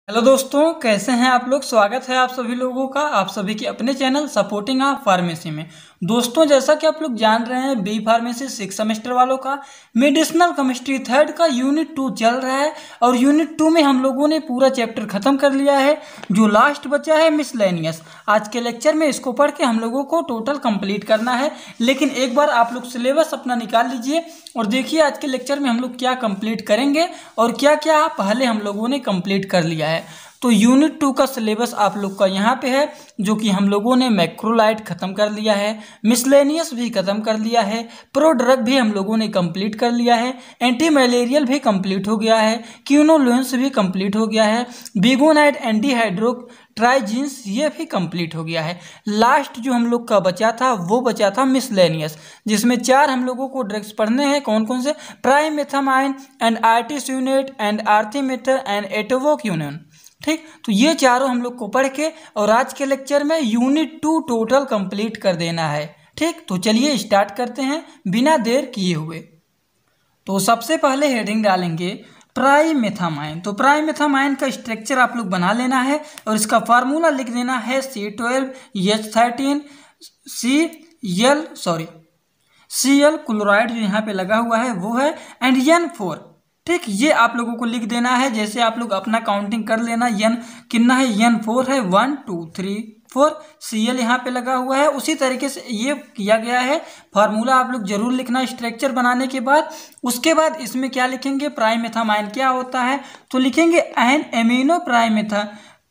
Hello दोस्तों, कैसे हैं आप लोग। स्वागत है आप सभी लोगों का आप सभी के अपने चैनल सपोर्टिंग ऑफ फार्मेसी में। दोस्तों, जैसा कि आप लोग जान रहे हैं, बी फार्मेसी 6 सेमेस्टर वालों का मेडिसिनल केमिस्ट्री थर्ड का यूनिट 2 चल रहा है और यूनिट 2 में हम लोगों ने पूरा चैप्टर खत्म कर लिया है। जो लास्ट बचा है मिसलेनियस, आज के लेक्चर में इसको पढ़ के हम लोगों को टोटल कंप्लीट करना है। लेकिन एक बार आप लोग सिलेबस अपना निकाल लीजिए और देखिए आज के लेक्चर में हम लोग क्या कंप्लीट करेंगे और क्या क्या पहले हम लोगों ने कंप्लीट कर लिया है। तो यूनिट 2 का सिलेबस आप लोग का यहाँ पे है, जो कि हम लोगों ने मैक्रोलाइड खत्म कर लिया है, मिसलेनियस भी खत्म कर लिया है, प्रो ड्रग भी हम लोगों ने कंप्लीट कर लिया है, एंटी मलेरियल भी कंप्लीट हो गया है, क्यूनोलुएंस भी कंप्लीट हो गया है, बिगोनाइड एंटीहाइड्रो ट्राइजीन्स ये भी कंप्लीट हो गया है। लास्ट जो हम लोग का बचा था वो बचा था मिसलेनियस, जिसमें 4 हम लोगों को ड्रग्स पढ़ने हैं। कौन कौन से? प्राइमेथामाइन एंड आर्टिस्यूनेट एंड आर्थिमेटर एंड एटोवोक्यूनोन। ठीक, तो ये चारों हम लोग को पढ़ के और आज के लेक्चर में यूनिट 2 टोटल कंप्लीट कर देना है। ठीक, तो चलिए स्टार्ट करते हैं बिना देर किए हुए। तो सबसे पहले हेडिंग डालेंगे प्राइमेथामाइन। तो प्राइमेथामाइन का स्ट्रक्चर आप लोग बना लेना है और इसका फार्मूला लिख देना है C12H13 Cl क्लोराइड जो यहाँ पे लगा हुआ है वो है एंड N4। ठीक, ये आप लोगों को लिख देना है। जैसे आप लोग अपना काउंटिंग कर लेना, N कितना है, N4 है, 1 2 3 4। Cl यहाँ पे लगा हुआ है, उसी तरीके से ये किया गया है। फार्मूला आप लोग जरूर लिखना स्ट्रक्चर बनाने के बाद। उसके बाद इसमें क्या लिखेंगे, प्राइमेथामाइन क्या होता है, तो लिखेंगे an amino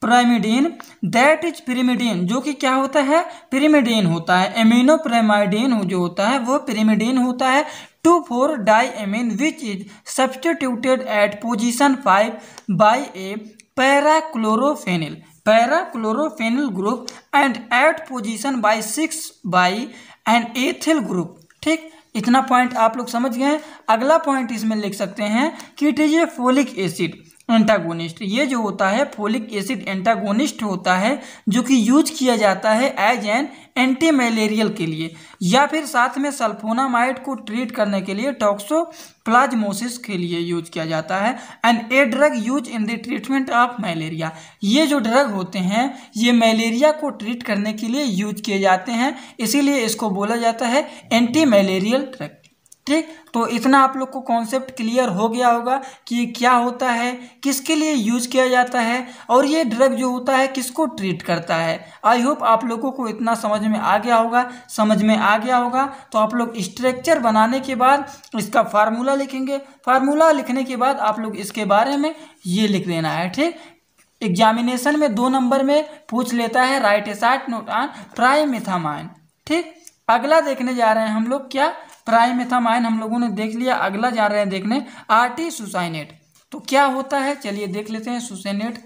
pyrimidine that is pyrimidine, जो कि क्या होता है, पिरिमिडीन होता है। एमिनो प्राइमिडीन जो होता है वो पिरिमिडीन होता है। 2,4-diamine which is substituted at position 5 by a parachlorophenyl group and at position by 6 by an ethyl group। ठीक, इतना पॉइंट आप लोग समझ गए। अगला पॉइंट इसमें लिख सकते हैं कि it is A folic acid antagonist. ये जो होता है फोलिक एसिड एंटागोनिस्ट होता है, जो कि यूज किया जाता है एज एन एंटी मलेरियल के लिए, या फिर साथ में सल्फोनामाइड को ट्रीट करने के लिए टॉक्सोप्लाज्मोसिस के लिए यूज किया जाता है। And a drug use in the treatment of malaria. ये जो ड्रग होते हैं ये मलेरिया को ट्रीट करने के लिए यूज किए जाते हैं, इसीलिए इसको बोला जाता है एंटी मलेरियल ड्रग। ठीक, तो इतना आप लोग को कॉन्सेप्ट क्लियर हो गया होगा कि क्या होता है, किसके लिए यूज किया जाता है और ये ड्रग जो होता है किसको ट्रीट करता है। आई होप आप लोगों को इतना समझ में आ गया होगा। तो आप लोग स्ट्रक्चर बनाने के बाद इसका फार्मूला लिखेंगे। फार्मूला लिखने के बाद आप लोग इसके बारे में ये लिख देना है। ठीक, एग्जामिनेशन में 2 नंबर में पूछ लेता है, write a short note on pyrimethamine. ठीक, अगला देखने जा रहे हैं हम लोग क्या, प्राइमेथामाइन हम लोगों ने देख लिया। अगला जा रहे हैं देखने आर्टिसुसाइनेट। तो क्या होता है चलिए देख लेते हैं सुसाइनेट।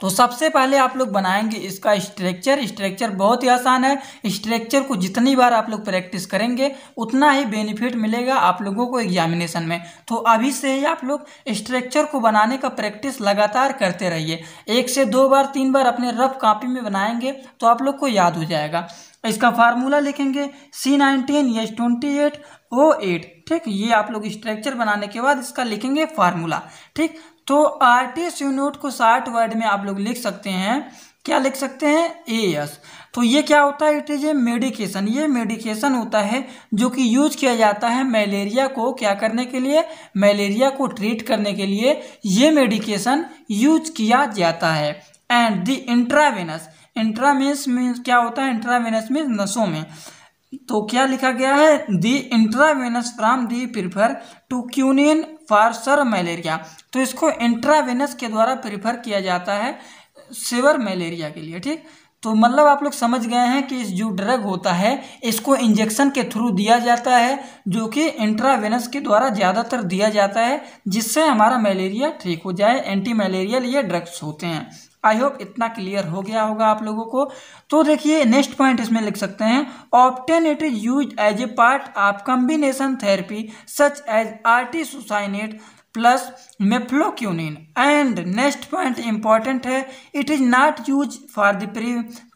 तो सबसे पहले आप लोग बनाएंगे इसका स्ट्रक्चर बहुत ही आसान है। स्ट्रक्चर को जितनी बार आप लोग प्रैक्टिस करेंगे उतना ही बेनिफिट मिलेगा आप लोगों को एग्जामिनेशन में। तो अभी से ही आप लोग स्ट्रक्चर को बनाने का प्रैक्टिस लगातार करते रहिए। 1 से 2 बार 3 बार अपने रफ कॉपी में बनाएंगे तो आप लोग को याद हो जाएगा। इसका फार्मूला लिखेंगे C19H28O8। ठीक, ये आप लोग स्ट्रक्चर बनाने के बाद इसका लिखेंगे फार्मूला। ठीक, तो आर्टिस्यूनेट को 60 वर्ड में आप लोग लिख सकते हैं, क्या लिख सकते हैं, AS। तो ये क्या होता है, इट इज ए मेडिकेशन। ये मेडिकेशन होता है जो कि यूज किया जाता है मलेरिया को क्या करने के लिए, मलेरिया को ट्रीट करने के लिए ये मेडिकेशन यूज किया जाता है। एंड द इंट्रावेनस मीन्स क्या होता है, इंट्रावेनस मीन्स नसों में। तो क्या लिखा गया है, the intravenous from the prefer to quinine for severe malaria. तो इसको इंट्रावेनस के द्वारा प्रिफर किया जाता है सिवर मलेरिया के लिए। ठीक, तो मतलब आप लोग समझ गए हैं कि इस जो ड्रग होता है इसको इंजेक्शन के थ्रू दिया जाता है, जो कि इंट्रावेनस के द्वारा ज़्यादातर दिया जाता है, जिससे हमारा मलेरिया ठीक हो जाए। एंटी मलेरियल ये ड्रग्स होते हैं। आई होप इतना क्लियर हो गया होगा आप लोगों को। तो देखिए नेक्स्ट पॉइंट इसमें लिख सकते हैं, often it is use as a part of combination therapy such as artesunate plus mefloquine. And next point important है, it is not use for the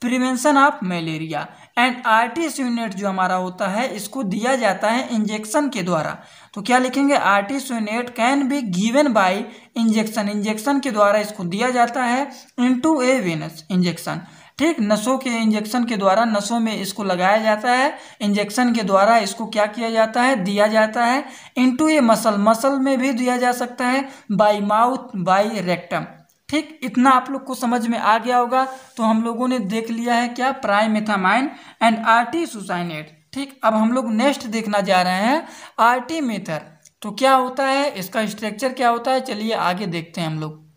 prevention of malaria. And RTS unit जो हमारा होता है इसको दिया जाता है injection के द्वारा। तो क्या लिखेंगे, RTS unit can be given by injection, injection के द्वारा इसको दिया जाता है इनटू ए वेनस इंजेक्शन। ठीक, नसों के इंजेक्शन के द्वारा नसों में इसको लगाया जाता है, इंजेक्शन के द्वारा इसको क्या किया जाता है, दिया जाता है इनटू ए मसल, मसल में भी दिया जा सकता है, बाय माउथ, बाय रेक्टम। ठीक, इतना आप लोग को समझ में आ गया होगा। तो हम लोगों ने देख लिया है क्या, प्राइमेथामाइन एंड आर्टीसुसाइनेट। ठीक, अब हम लोग नेक्स्ट देखना जा रहे हैं आर्टीमेथर। तो क्या होता है, इसका स्ट्रक्चर क्या होता है, चलिए आगे देखते हैं हम लोग।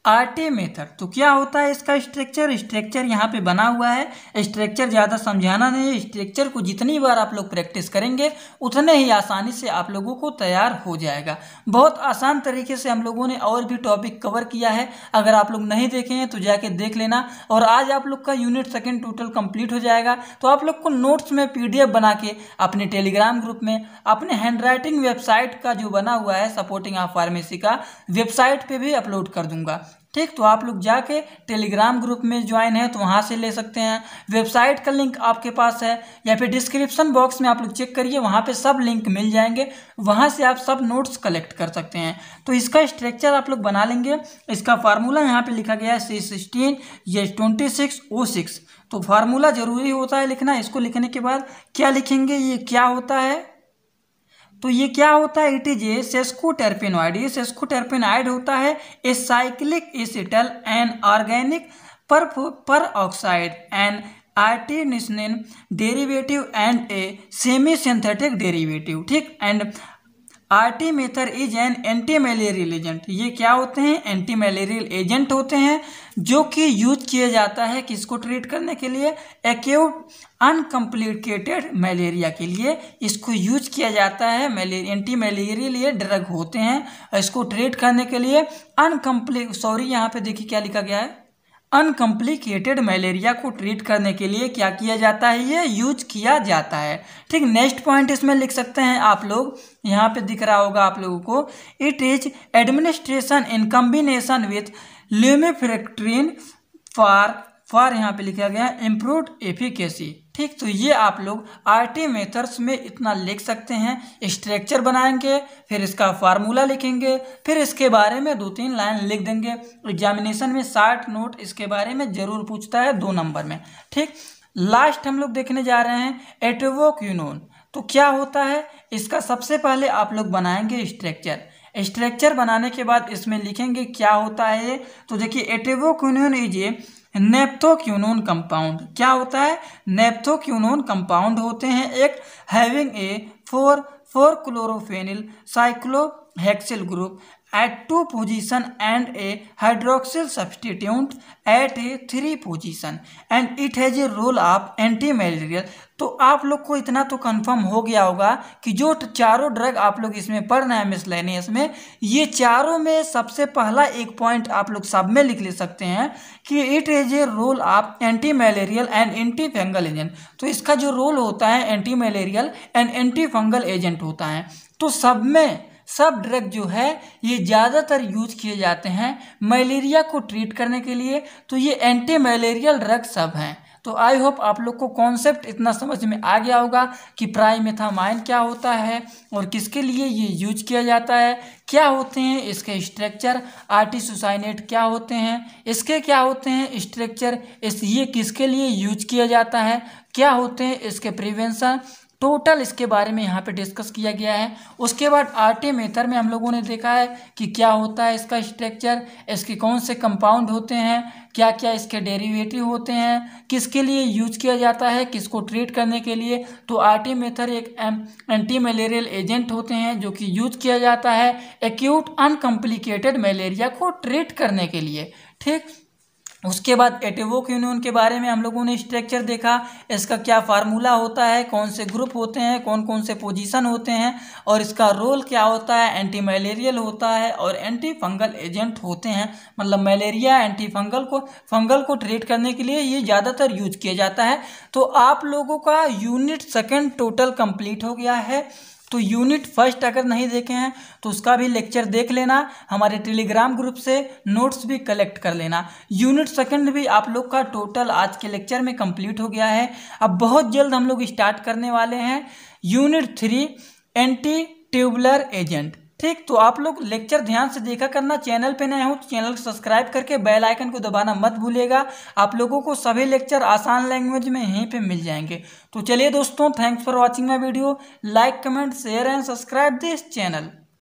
आर्टीमेथर तो क्या होता है इसका स्ट्रक्चर, स्ट्रक्चर यहाँ पे बना हुआ है। स्ट्रक्चर ज़्यादा समझाना नहीं है, स्ट्रक्चर को जितनी बार आप लोग प्रैक्टिस करेंगे उतने ही आसानी से आप लोगों को तैयार हो जाएगा। बहुत आसान तरीके से हम लोगों ने और भी टॉपिक कवर किया है, अगर आप लोग नहीं देखे हैं तो जाके देख लेना। और आज आप लोग का यूनिट 2 टोटल कंप्लीट हो जाएगा। तो आप लोग को नोट्स में PDF बना के अपने टेलीग्राम ग्रुप में, अपने हैंडराइटिंग वेबसाइट का जो बना हुआ है सपोर्टिंग ऑफ फार्मेसी का, वेबसाइट पे भी अपलोड कर दूंगा। ठीक, तो आप लोग जाके टेलीग्राम ग्रुप में ज्वाइन है तो वहाँ से ले सकते हैं। वेबसाइट का लिंक आपके पास है या फिर डिस्क्रिप्शन बॉक्स में आप लोग चेक करिए, वहाँ पे सब लिंक मिल जाएंगे, वहाँ से आप सब नोट्स कलेक्ट कर सकते हैं। तो इसका स्ट्रक्चर आप लोग बना लेंगे। इसका फार्मूला यहाँ पे लिखा गया है C16 26O6। तो फार्मूला जरूरी होता है लिखना। इसको लिखने के बाद क्या लिखेंगे, ये क्या होता है, तो ये क्या होता है, इट इज ए सेस्कोटर्पेनॉइड। ये सेस्कोटर्पेनॉइड होता है a cyclic acetal an organic per oxide an artemisinin derivative and a semi synthetic derivative. ठीक, and artemether is an anti malarial agent. ये क्या होते हैं, एंटी मलेरियल एजेंट होते हैं जो कि यूज किया जाता है किसको ट्रीट करने के लिए, एक्यूट अनकम्प्लिकेटेड मलेरिया के लिए इसको यूज किया जाता है। एंटी मलेरियल ये ड्रग होते हैं, इसको ट्रीट करने के लिए यहाँ पे देखिए क्या लिखा गया है, अनकम्प्लिकेटेड मलेरिया को ट्रीट करने के लिए क्या किया जाता है, ये यूज किया जाता है। ठीक, नेक्स्ट पॉइंट इसमें लिख सकते हैं आप लोग, यहाँ पे दिख रहा होगा आप लोगों को, it is administration in combination with lumefantrine for यहाँ पे लिखा गया इम्प्रूव्ड एफिकेसी। ठीक, तो ये आप लोग आर्टीमेथर्स में इतना लिख सकते हैं। स्ट्रक्चर बनाएंगे, फिर इसका फार्मूला लिखेंगे, फिर इसके बारे में 2-3 लाइन लिख देंगे। एग्जामिनेशन में 60 नोट इसके बारे में जरूर पूछता है 2 नंबर में। ठीक, लास्ट हम लोग देखने जा रहे हैं एटोवोक्विनोन। तो क्या होता है, इसका सबसे पहले आप लोग बनाएंगे स्ट्रक्चर। स्ट्रक्चर बनाने के बाद इसमें लिखेंगे क्या होता है। तो देखिए एटोवोक्विनोन इज ए नेप्थोक्विनोन कंपाउंड। क्या होता है, नेप्थोक्विनोन कंपाउंड होते हैं एक having a 4 chlorophenyl cyclohexyl group at 2 position and a hydroxyl substituent at a 3 position and it has a role of anti-malarial। तो आप लोग को इतना तो कंफर्म हो गया होगा कि जो चारों ड्रग आप लोग इसमें पढ़ रहे हैं मिसलेनियस में, ये चारों में सबसे पहला एक पॉइंट आप लोग सब में लिख ले सकते हैं कि it is a role of anti malarial and anti fungal agent. तो इसका जो रोल होता है anti malarial and anti fungal agent होता है। तो सब ड्रग जो है ये ज़्यादातर यूज किए जाते हैं मलेरिया को ट्रीट करने के लिए। तो ये एंटी मलेरियल ड्रग सब हैं। तो आई होप आप लोग को कॉन्सेप्ट इतना समझ में आ गया होगा कि प्राइमेथामाइन क्या होता है और किसके लिए ये यूज किया जाता है, क्या होते हैं इसके स्ट्रक्चर, आर्टीसुसाइनेट क्या होते हैं, इसके क्या होते हैं स्ट्रक्चर, ये किसके लिए यूज किया जाता है, क्या होते हैं इसके प्रिवेंशन, टोटल इसके बारे में यहाँ पे डिस्कस किया गया है। उसके बाद आर्टीमेथर में हम लोगों ने देखा है कि क्या होता है इसका स्ट्रक्चर, इसके कौन से कंपाउंड होते हैं, क्या क्या इसके डेरिवेटिव होते हैं, किसके लिए यूज किया जाता है, किसको ट्रीट करने के लिए। तो आर्टीमेथर एक एंटी मलेरियल एजेंट होते हैं जो कि यूज किया जाता है एक्यूट अनकम्प्लिकेटेड मलेरिया को ट्रीट करने के लिए। ठीक, उसके बाद एटोवोक्विनोन के बारे में हम लोगों ने स्ट्रक्चर देखा, इसका क्या फार्मूला होता है, कौन से ग्रुप होते हैं, कौन कौन से पोजीशन होते हैं और इसका रोल क्या होता है, एंटी मलेरियल होता है और एंटी फंगल एजेंट होते हैं। मतलब मलेरिया एंटी फंगल को ट्रीट करने के लिए ये ज़्यादातर यूज किया जाता है। तो आप लोगों का यूनिट 2 टोटल कंप्लीट हो गया है। तो यूनिट फर्स्ट अगर नहीं देखे हैं तो उसका भी लेक्चर देख लेना, हमारे टेलीग्राम ग्रुप से नोट्स भी कलेक्ट कर लेना। यूनिट सेकंड भी आप लोग का टोटल आज के लेक्चर में कंप्लीट हो गया है। अब बहुत जल्द हम लोग स्टार्ट करने वाले हैं यूनिट 3 एंटी ट्यूबुलर एजेंट। ठीक, तो आप लोग लेक्चर ध्यान से देखा करना। चैनल पे नए हो तो चैनल को सब्सक्राइब करके बेल आइकन को दबाना मत भूलिएगा। आप लोगों को सभी लेक्चर आसान लैंग्वेज में यहीं पे मिल जाएंगे। तो चलिए दोस्तों, thanks for watching my video. Like, comment, share and subscribe this channel.